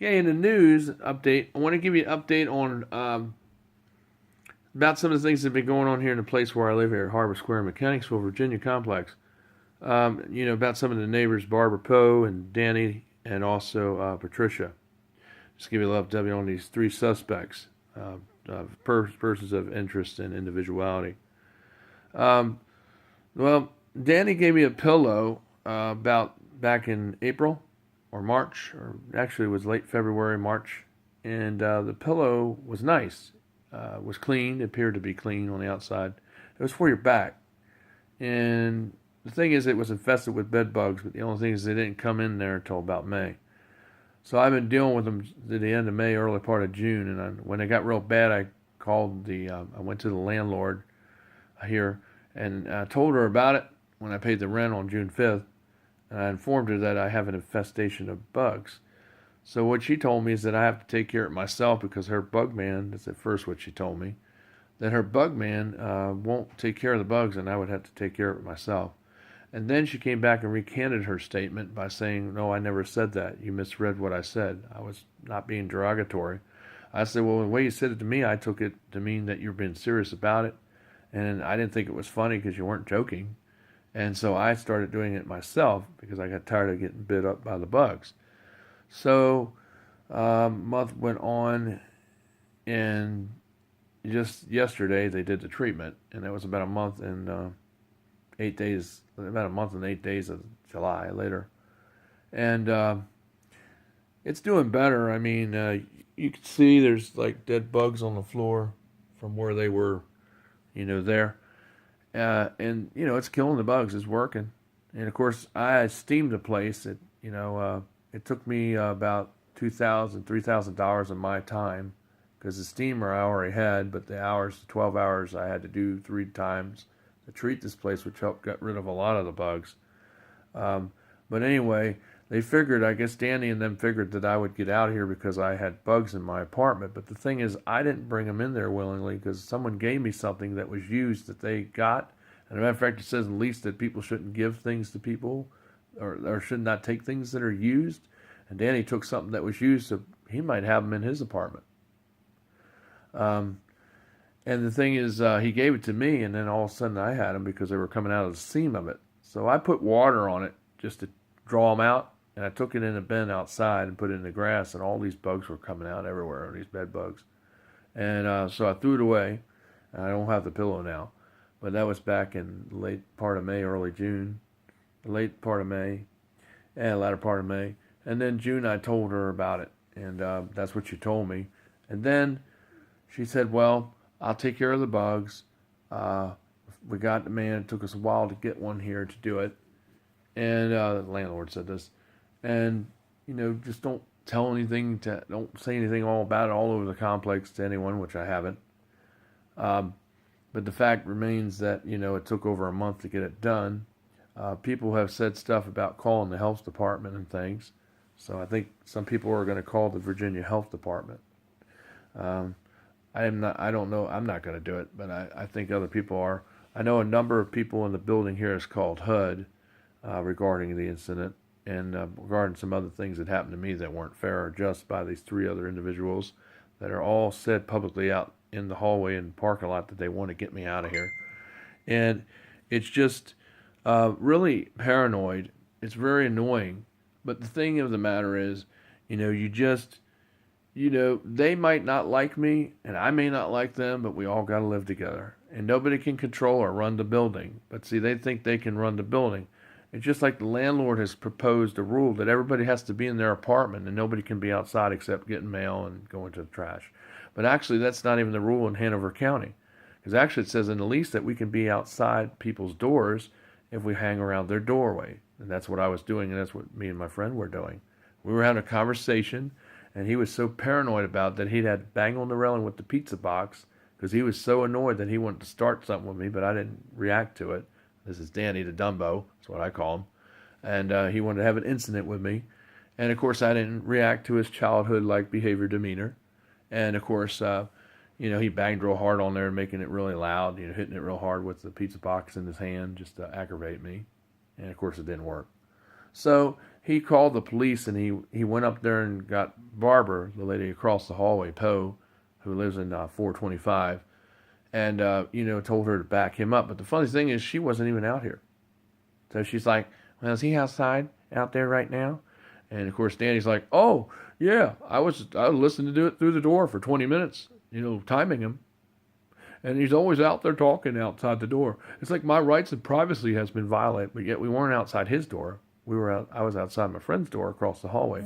Okay, in the news update, I want to give you an update on about some of the things that have been going on here in the place where I live here at Harbor Square, Mechanicsville, Virginia complex. About some of the neighbors, Barbara Poe and Danny, and also Patricia. Just give you a little update on these three suspects, persons of interest and individuality. Um, well, Danny gave me a pillow about back in April or March, or actually it was late February, March, and the pillow was nice. Was clean, appeared to be clean on the outside. It was for your back, and the thing is, it was infested with bed bugs. But the only thing is, they didn't come in there until about May. So I've been dealing with them to the end of May, early part of June, and when it got real bad, I went to the landlord here and told her about it when I paid the rent on June 5th, and I informed her that I have an infestation of bugs. So what she told me is that I have to take care of it myself because her bug man, that's at first what she told me, that her bug man won't take care of the bugs and I would have to take care of it myself. And then she came back and recanted her statement by saying, no, I never said that. You misread what I said. I was not being derogatory. I said, well, the way you said it to me, I took it to mean that you're being serious about it. And I didn't think it was funny because you weren't joking. And so I started doing it myself because I got tired of getting bit up by the bugs. So month went on, and just yesterday they did the treatment, and that was about a month and 8 days, about a month and 8 days of July later, and it's doing better. I mean, you can see there's like dead bugs on the floor from where they were, there, and it's killing the bugs. It's working, and of course I steamed the place. It took me about $3,000 of my time because the steamer I already had, but the 12 hours I had to do 3 times to treat this place, which helped get rid of a lot of the bugs. But anyway, they figured, I guess Danny and them figured that I would get out of here because I had bugs in my apartment. But the thing is, I didn't bring them in there willingly because someone gave me something that was used that they got. And as a matter of fact, it says in the lease that people shouldn't give things to people or should not take things that are used. And Danny took something that was used, so he might have them in his apartment. And the thing is, he gave it to me, and then all of a sudden I had them because they were coming out of the seam of it. So I put water on it just to draw them out, and I took it in a bin outside and put it in the grass, and all these bugs were coming out everywhere, these bed bugs. And so I threw it away. I don't have the pillow now, but that was back in the late part of May, early June, the late part of May, and latter part of May. And then June, I told her about it, and that's what she told me. And then she said, well, I'll take care of the bugs. We got the man. It took us a while to get one here to do it. And the landlord said this. And, just don't don't say anything all about it all over the complex to anyone, which I haven't. But the fact remains that, it took over a month to get it done. People have said stuff about calling the health department and things. So I think some people are going to call the Virginia Health Department. I don't know. I'm not going to do it, but I think other people are. I know a number of people in the building here is called HUD regarding the incident and regarding some other things that happened to me that weren't fair or just by these 3 other individuals that are all said publicly out in the hallway and parking lot that they want to get me out of here. And it's just really paranoid. It's very annoying. But the thing of the matter is, they might not like me and I may not like them, but we all got to live together. And nobody can control or run the building. But see, they think they can run the building. It's just like the landlord has proposed a rule that everybody has to be in their apartment and nobody can be outside except getting mail and going to the trash. But actually, that's not even the rule in Hanover County. Because actually it says in the lease that we can be outside people's doors if we hang around their doorway. And that's what I was doing, and that's what me and my friend were doing. We were having a conversation, and he was so paranoid about it that he'd had to bang on the railing with the pizza box because he was so annoyed that he wanted to start something with me, but I didn't react to it. This is Danny the Dumbo, that's what I call him. And he wanted to have an incident with me. And, of course, I didn't react to his childhood-like behavior demeanor. And, of course, he banged real hard on there, making it really loud, hitting it real hard with the pizza box in his hand just to aggravate me. And, of course, it didn't work. So he called the police, and he went up there and got Barbara, the lady across the hallway, Poe, who lives in 425, and told her to back him up. But the funny thing is, she wasn't even out here. So she's like, "Well, is he outside out there right now?" And of course, Danny's like, "Oh yeah, I was listening to it through the door for 20 minutes, timing him." And he's always out there talking outside the door. It's like my rights of privacy has been violated, but yet we weren't outside his door. I was outside my friend's door across the hallway.